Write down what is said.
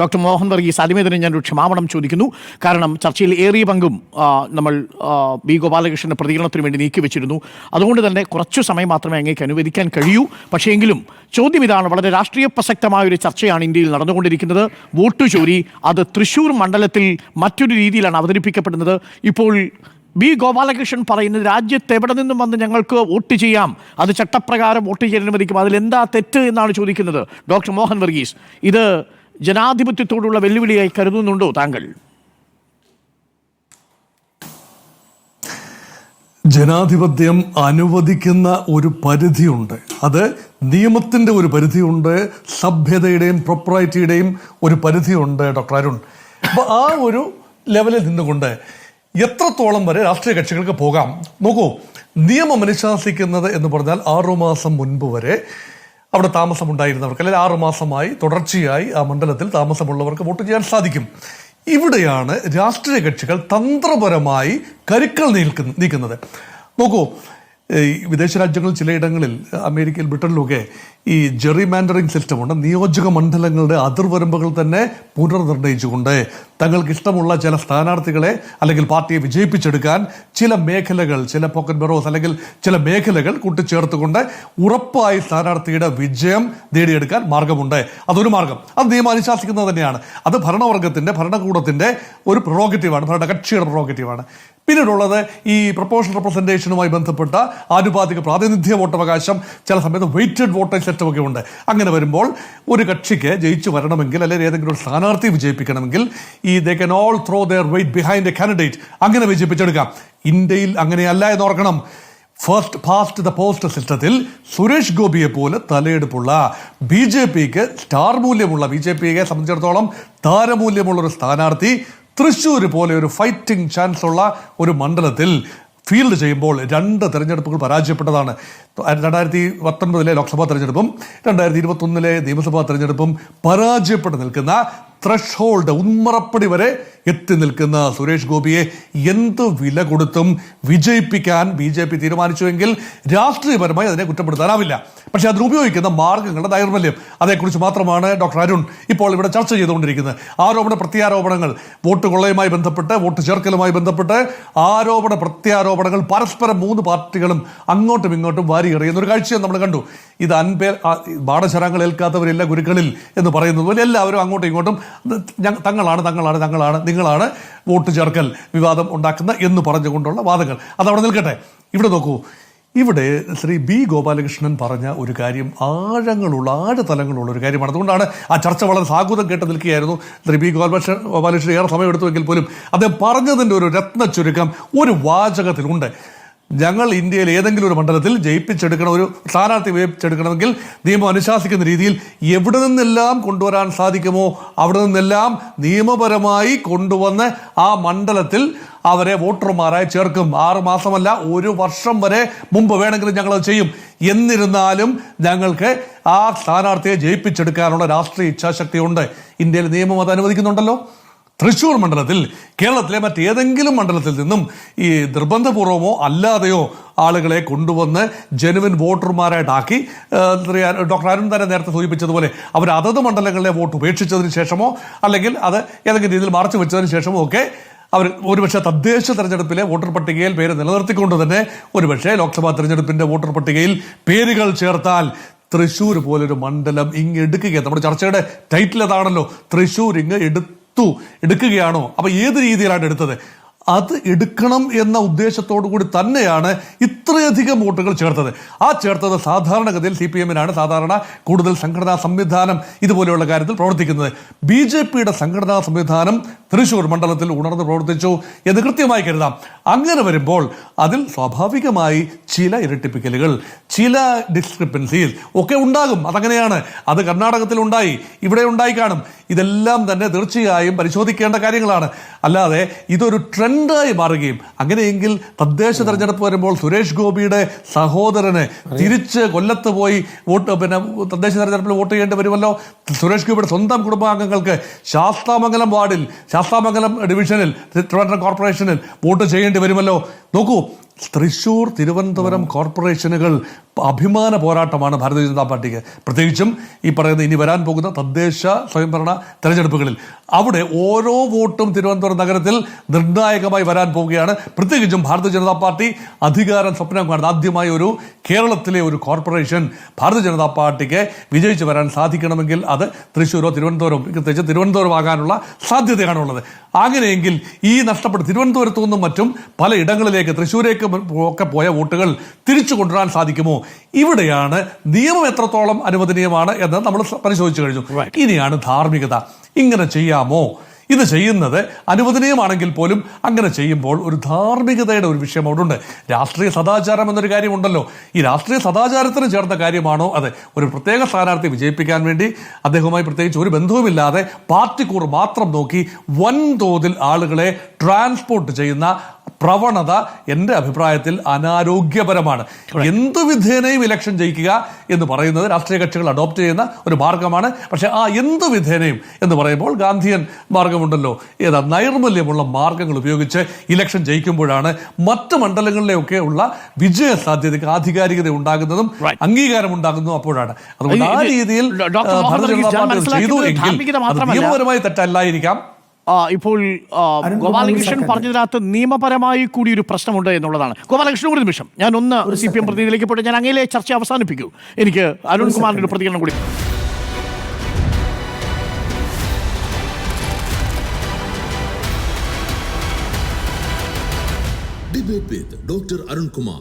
Doctor Mohan Varghese, ആദ്യമേ തന്നെ ഞാനൊരു ക്ഷമാപണം ചോദിക്കുന്നു. കാരണം ചർച്ചയിൽ ഏറിയ പങ്കും നമ്മൾ ബി ഗോപാലകൃഷ്ണൻ്റെ പ്രതികരണത്തിന് വേണ്ടി നീക്കിവെച്ചിരുന്നു. അതുകൊണ്ട് തന്നെ കുറച്ചു സമയം മാത്രമേ അങ്ങേക്ക് അനുവദിക്കാൻ കഴിയൂ. പക്ഷേങ്കിലും ചോദ്യം ഇതാണ്, വളരെ രാഷ്ട്രീയ പ്രസക്തമായ ഒരു ചർച്ചയാണ് ഇന്ത്യയിൽ നടന്നുകൊണ്ടിരിക്കുന്നത്. വോട്ട് ചോരി അത് തൃശ്ശൂർ മണ്ഡലത്തിൽ മറ്റൊരു രീതിയിലാണ് അവതരിപ്പിക്കപ്പെടുന്നത്. ഇപ്പോൾ ബി ഗോപാലകൃഷ്ണൻ പറയുന്നത് രാജ്യത്ത് എവിടെ നിന്നും വന്ന് ഞങ്ങൾക്ക് വോട്ട് ചെയ്യാം, അത് ചട്ടപ്രകാരം വോട്ട് ചെയ്യാൻ അനുവദിക്കും, അതിലെന്താ തെറ്റ് എന്നാണ് ചോദിക്കുന്നത്. ഡോക്ടർ മോഹൻ വർഗീസ്, ഇത് ജനാധിപത്യത്തോടുള്ള വെല്ലുവിളിയായി കരുതുന്നുണ്ടോ താങ്കൾ? ജനാധിപത്യം അനുവദിക്കുന്ന ഒരു പരിധിയുണ്ട്, അത് നിയമത്തിൻ്റെ ഒരു പരിധിയുണ്ട്, സഭ്യതയുടെയും പ്രൊപ്രൈറ്റിയുടെയും ഒരു പരിധിയുണ്ട് ഡോക്ടർ അരുൺ. അപ്പോൾ ആ ഒരു ലെവലിൽ നിന്നുകൊണ്ട് എത്രത്തോളം വരെ രാഷ്ട്രീയ കക്ഷികൾക്ക് പോകാം? നോക്കൂ, നിയമം അനുശാസിക്കുന്നത് എന്ന് പറഞ്ഞാൽ 6 മാസം മുൻപ് വരെ അവിടെ താമസമുണ്ടായിരുന്നവർക്ക്, അല്ലെങ്കിൽ 6 മാസമായി തുടർച്ചയായി ആ മണ്ഡലത്തിൽ താമസമുള്ളവർക്ക് വോട്ട് ചെയ്യാൻ സാധിക്കും. ഇവിടെയാണ് രാഷ്ട്രീയ കക്ഷികൾ തന്ത്രപരമായി കരുക്കൾ നീക്കുന്നത്. നോക്കൂ, വിദേശ രാജ്യങ്ങളിൽ ചിലയിടങ്ങളിൽ, അമേരിക്കയിൽ, ബ്രിട്ടനിലൊക്കെ ഈ ജെറിമാൻഡറിംഗ് സിസ്റ്റമുണ്ട്. നിയോജക മണ്ഡലങ്ങളുടെ അതിർവരമ്പുകൾ തന്നെ പുനർനിർണയിച്ചുകൊണ്ട് തങ്ങൾക്ക് ഇഷ്ടമുള്ള ചില സ്ഥാനാർത്ഥികളെ അല്ലെങ്കിൽ പാർട്ടിയെ വിജയിപ്പിച്ചെടുക്കാൻ ചില മേഖലകൾ, ചില പോക്കറ്റ് ബറോസ് അല്ലെങ്കിൽ ചില മേഖലകൾ കൂട്ടിച്ചേർത്തുകൊണ്ട് ഉറപ്പായി സ്ഥാനാർത്ഥിയുടെ വിജയം നേടിയെടുക്കാൻ മാർഗമുണ്ട്. അതൊരു മാർഗം, അത് നിയമം അനുശാസിക്കുന്നത് തന്നെയാണ്. അത് ഭരണവർഗത്തിന്റെ, ഭരണകൂടത്തിന്റെ ഒരു പ്രൊറോഗറ്റീവാണ്, ഭരണകക്ഷിയുടെ പ്രൊറോഗറ്റീവാണ്. പിന്നീടുള്ളത് ഈ പ്രൊപ്പോർഷണൽ റെപ്രസെന്റേഷനുമായി ബന്ധപ്പെട്ട ആനുപാതിക പ്രാതിനിധ്യ വോട്ടവകാശം, ചില സമയത്ത് വെയ്റ്റഡ് വോട്ടേഴ്സ് സെറ്റമൊക്കെ ഉണ്ട്. അങ്ങനെ വരുമ്പോൾ ഒരു കക്ഷിക്ക് ജയിച്ചു വരണമെങ്കിൽ, അല്ലെങ്കിൽ ഏതെങ്കിലും ഒരു സ്ഥാനാർത്ഥി വിജയിപ്പിക്കണമെങ്കിൽ they can all throw their weight behind a candidate, അങ്ങനെ വിജയിപ്പിച്ചെടുക്കാം. ഇന്ത്യയിൽ അങ്ങനെയല്ല എന്നോർക്കണം. ഫസ്റ്റ് പാസ്റ്റ് ദ പോസ്റ്റ് സിസ്റ്റത്തിൽ സുരേഷ് ഗോപിയെ പോലെ തലയെടുപ്പുള്ള, BJPക്ക് സ്റ്റാർ മൂല്യമുള്ള, BJPയെ സംബന്ധിച്ചിടത്തോളം താരമൂല്യമുള്ള ഒരു സ്ഥാനാർത്ഥി തൃശ്ശൂർ പോലെ ഒരു ഫൈറ്റിംഗ് ചാൻസ് ഉള്ള ഒരു മണ്ഡലത്തിൽ ഫീൽഡ് ചെയ്യുമ്പോൾ 2 തെരഞ്ഞെടുപ്പുകൾ പരാജയപ്പെട്ടതാണ്. 2019 ലോക്സഭാ തെരഞ്ഞെടുപ്പും 2021 നിയമസഭാ തെരഞ്ഞെടുപ്പും പരാജയപ്പെട്ട് നിൽക്കുന്ന, ത്രഷ് ഉമ്മറപ്പടി വരെ എത്തി നിൽക്കുന്ന സുരേഷ് ഗോപിയെ എന്ത് വില കൊടുത്തും വിജയിപ്പിക്കാൻ BJP തീരുമാനിച്ചുവെങ്കിൽ രാഷ്ട്രീയപരമായി അതിനെ കുറ്റപ്പെടുത്താനാവില്ല. പക്ഷെ അതിനുപയോഗിക്കുന്ന മാർഗങ്ങളുടെ ദൈർമല്യം, അതേക്കുറിച്ച് മാത്രമാണ് ഡോക്ടർ അരുൺ ഇപ്പോൾ ഇവിടെ ചർച്ച ചെയ്തുകൊണ്ടിരിക്കുന്നത്. ആരോപണ പ്രത്യാരോപണങ്ങൾ, വോട്ട് കൊള്ളയുമായി ബന്ധപ്പെട്ട്, വോട്ട് ചേർക്കലുമായി ബന്ധപ്പെട്ട് ആരോപണ പ്രത്യാരോപണങ്ങൾ പരസ്പരം 3 പാർട്ടികളും അങ്ങോട്ടും ഇങ്ങോട്ടും വാരി എറിയുന്ന ഒരു കാഴ്ചയും നമ്മൾ കണ്ടു. ഇത് ബാണശരങ്ങൾ ഏൽക്കാത്തവരില്ല ഗുരുക്കളിൽ എന്ന് പറയുന്നത് പോലെ എല്ലാവരും അങ്ങോട്ടും ഇങ്ങോട്ടും നിങ്ങളാണ് വോട്ട് ചേർക്കൽ വിവാദം ഉണ്ടാക്കുന്ന എന്ന് പറഞ്ഞുകൊണ്ടുള്ള വാദങ്ങൾ. അതവിടെ നിൽക്കട്ടെ. ഇവിടെ നോക്കൂ, ഇവിടെ ശ്രീ ബി ഗോപാലകൃഷ്ണൻ പറഞ്ഞ ഒരു കാര്യം ആഴതലങ്ങളുള്ള ഒരു കാര്യമാണ്. അതുകൊണ്ടാണ് ആ ചർച്ച വളരെ സാഗൂതം കേട്ട് നിൽക്കുകയായിരുന്നു. ശ്രീ ബി ഗോപാലകൃഷ്ണൻ ഏറെ സമയമെടുത്തുവെങ്കിൽ പോലും അദ്ദേഹം പറഞ്ഞതിൻ്റെ ഒരു രത്ന ചുരുക്കം ഒരു വാചകത്തിലുണ്ട്. ഞങ്ങൾ ഇന്ത്യയിൽ ഏതെങ്കിലും ഒരു മണ്ഡലത്തിൽ ജയിപ്പിച്ചെടുക്കണം, ഒരു സ്ഥാനാർത്ഥി ജയിപ്പിച്ചെടുക്കണമെങ്കിൽ നിയമം അനുശാസിക്കുന്ന രീതിയിൽ എവിടെ നിന്നെല്ലാം കൊണ്ടുവരാൻ സാധിക്കുമോ അവിടെ നിന്നെല്ലാം നിയമപരമായി കൊണ്ടുവന്ന് ആ മണ്ഡലത്തിൽ അവരെ വോട്ടർമാരായി ചേർക്കും. 6 മാസമല്ല, 1 വർഷം വരെ മുമ്പ് വേണമെങ്കിലും ഞങ്ങളത് ചെയ്യും. എന്നിരുന്നാലും ഞങ്ങൾക്ക് ആ സ്ഥാനാർത്ഥിയെ ജയിപ്പിച്ചെടുക്കാനുള്ള രാഷ്ട്രീയ ഇച്ഛാശക്തിയുണ്ട്. ഇന്ത്യയിൽ നിയമം അത് അനുവദിക്കുന്നുണ്ടല്ലോ. തൃശ്ശൂർ മണ്ഡലത്തിൽ, കേരളത്തിലെ മറ്റേതെങ്കിലും മണ്ഡലത്തിൽ നിന്നും ഈ നിർബന്ധപൂർവമോ അല്ലാതെയോ ആളുകളെ കൊണ്ടുവന്ന് ജെനുവിൻ വോട്ടർമാരായിട്ടാക്കി, ഡോക്ടർ അരുൺ തന്നെ നേരത്തെ സൂചിപ്പിച്ചതുപോലെ അവർ അതത് മണ്ഡലങ്ങളിലെ വോട്ട് ഉപേക്ഷിച്ചതിന് ശേഷമോ അല്ലെങ്കിൽ അത് ഏതെങ്കിലും രീതിയിൽ മറച്ചു വെച്ചതിന് ശേഷമോ ഒക്കെ അവർ ഒരുപക്ഷെ തദ്ദേശ തെരഞ്ഞെടുപ്പിലെ വോട്ടർ പട്ടികയിൽ പേര് നിലനിർത്തിക്കൊണ്ട് തന്നെ ഒരുപക്ഷെ ലോക്സഭാ തെരഞ്ഞെടുപ്പിന്റെ വോട്ടർ പട്ടികയിൽ പേരുകൾ ചേർത്താൽ തൃശ്ശൂർ പോലൊരു മണ്ഡലം ഇങ്ങ് എടുക്കുകയാണ്. നമ്മുടെ ചർച്ചയുടെ ടൈറ്റിൽ അതാണല്ലോ, തൃശ്ശൂർ ഇങ്ങ് എടുക്കുകയാണോ? അപ്പൊ ഏത് രീതിയിലാണ് എടുത്തത്? അത് എടുക്കണം എന്ന ഉദ്ദേശത്തോടു കൂടി തന്നെയാണ് ഇത്രയധികം വോട്ടുകൾ ചേർത്തത്. ആ ചേർത്തത് സാധാരണഗതിയിൽ CPM-നാണ് സാധാരണ കൂടുതൽ സംഘടനാ സംവിധാനം ഇതുപോലെയുള്ള കാര്യത്തിൽ പ്രവർത്തിക്കുന്നത്. BJPയുടെ സംഘടനാ സംവിധാനം തൃശ്ശൂർ മണ്ഡലത്തിൽ ഉണർന്ന് പ്രവർത്തിച്ചു എന്ന് കൃത്യമായി കരുതാം. അങ്ങനെ വരുമ്പോൾ അതിൽ സ്വാഭാവികമായി ചില ഇരട്ടിപ്പിക്കലുകൾ, ചില ഡിസ്ക്രിപ്പൻസീസ് ഒക്കെ ഉണ്ടാകും. അതങ്ങനെയാണ്. അത് കർണാടകത്തിൽ ഉണ്ടായി, ഇവിടെ ഉണ്ടായി കാണും. ഇതെല്ലാം തന്നെ തീർച്ചയായും പരിശോധിക്കേണ്ട കാര്യങ്ങളാണ്. അല്ലാതെ ഇതൊരു ട്രെൻഡായി മാറുകയും, അങ്ങനെയെങ്കിൽ തദ്ദേശ തെരഞ്ഞെടുപ്പ് വരുമ്പോൾ സുരേഷ് ഗോപിയുടെ സഹോദരന് തിരിച്ച് കൊല്ലത്ത് പോയി തദ്ദേശ തെരഞ്ഞെടുപ്പിൽ വോട്ട് ചെയ്യേണ്ടി വരുമല്ലോ. സുരേഷ് ഗോപിയുടെ സ്വന്തം കുടുംബാംഗങ്ങൾക്ക് ശാസ്താമംഗലം വാർഡിൽ, ശാസ്താമംഗലം ഡിവിഷനിൽ, ട്രിവാൻഡ്രം കോർപ്പറേഷനിൽ വോട്ട് ചെയ്യേണ്ടി വരുമല്ലോ. നോക്കൂ, തൃശ്ശൂർ, തിരുവനന്തപുരം കോർപ്പറേഷനുകൾ അഭിമാന പോരാട്ടമാണ് ഭാരതീയ ജനതാ പാർട്ടിക്ക്. പ്രത്യേകിച്ചും ഈ പറയുന്ന ഇനി വരാൻ പോകുന്ന തദ്ദേശ സ്വയംഭരണ തെരഞ്ഞെടുപ്പുകളിൽ അവിടെ ഓരോ വോട്ടും തിരുവനന്തപുരം നഗരത്തിൽ നിർണായകമായി വരാൻ പോവുകയാണ്. പ്രത്യേകിച്ചും ഭാരതീയ ജനതാ പാർട്ടി അധികാരം സ്വപ്നം കാണുന്നത് ആദ്യമായി ഒരു കേരളത്തിലെ ഒരു കോർപ്പറേഷൻ ഭാരതീയ ജനതാ പാർട്ടിക്ക് വിജയിച്ചു വരാൻ സാധിക്കണമെങ്കിൽ അത് തൃശ്ശൂരോ തിരുവനന്തപുരം, പ്രത്യേകിച്ച് തിരുവനന്തപുരം ആകാനുള്ള സാധ്യതയാണുള്ളത്. അങ്ങനെയെങ്കിൽ ഈ നഷ്ടപ്പെട്ട തിരുവനന്തപുരത്തു നിന്നും മറ്റും പല ഇടങ്ങളിലേക്ക് തൃശ്ശൂരേക്ക് ഒക്കെ പോയ വോട്ടുകൾ തിരിച്ചു കൊണ്ടുവരാൻ സാധിക്കുമോ? ഇവിടെയാണ് നിയമം എത്രത്തോളം അനുവദനീയമാണ് എന്ന് നമ്മൾ പരിശോധിച്ചു കഴിഞ്ഞു. ഇനിയാണ് ധാർമ്മികത. ഇങ്ങനെ ചെയ്യാമോ? ഇത് ചെയ്യുന്നത് അനുവദനീയമാണെങ്കിൽ പോലും അങ്ങനെ ചെയ്യുമ്പോൾ ഒരു ധാർമ്മികതയുടെ ഒരു വിഷയം അവിടെ ഉണ്ട്. രാഷ്ട്രീയ സദാചാരം എന്നൊരു കാര്യമുണ്ടല്ലോ. ഈ രാഷ്ട്രീയ സദാചാരത്തിന് ചേർന്ന കാര്യമാണോ അത്? ഒരു പ്രത്യേക സ്ഥാനാർത്ഥി വിജയിപ്പിക്കാൻ വേണ്ടി അദ്ദേഹവുമായി പ്രത്യേകിച്ച് ഒരു ബന്ധവുമില്ലാതെ പാർട്ടി കൂർ മാത്രം നോക്കി വൻതോതിൽ ആളുകളെ ട്രാൻസ്പോർട്ട് ചെയ്യുന്ന പ്രവണത എൻ്റെ അഭിപ്രായത്തിൽ അനാരോഗ്യപരമാണ്. എന്തു വിധേനയും ഇലക്ഷൻ ജയിക്കുക എന്ന് പറയുന്നത് രാഷ്ട്രീയ കക്ഷികൾ അഡോപ്റ്റ് ചെയ്യുന്ന ഒരു മാർഗമാണ്. പക്ഷെ ആ എന്തു വിധേനയും എന്ന് പറയുമ്പോൾ ഗാന്ധിയൻ മാർഗമുണ്ടല്ലോ, ഏതാ നൈർമല്യമുള്ള മാർഗങ്ങൾ ഉപയോഗിച്ച് ഇലക്ഷൻ ജയിക്കുമ്പോഴാണ് മറ്റ് മണ്ഡലങ്ങളിലെയൊക്കെ ഉള്ള വിജയ സാധ്യതയ്ക്ക് ആധികാരികത ഉണ്ടാകുന്നതും അംഗീകാരം ഉണ്ടാകുന്നതും അപ്പോഴാണ്. അതുകൊണ്ട് ആ രീതിയിൽ ഭാരതീയ ജനതാ പാർട്ടി ചെയ്തു എങ്കിൽ അത് നിയമപരമായി തെറ്റല്ലായിരിക്കാം. ഇപ്പോൾ ഗോപാലകൃഷ്ണൻ പറഞ്ഞതിനകത്ത് നിയമപരമായി കൂടി ഒരു പ്രശ്നമുണ്ട് എന്നുള്ളതാണ്. ഗോപാലകൃഷ്ണൻ, ഒരു നിമിഷം, ഞാൻ ഒന്ന് CPM പ്രതിനിധിയിലേക്ക് പോയിട്ട് ഞാൻ അങ്ങയിലെ ചർച്ച അവസാനിപ്പിക്കൂ. എനിക്ക് അരുൺകുമാറിന്റെ ഒരു പ്രതികരണം കൂടി. Debate with Dr. Arun Kumar.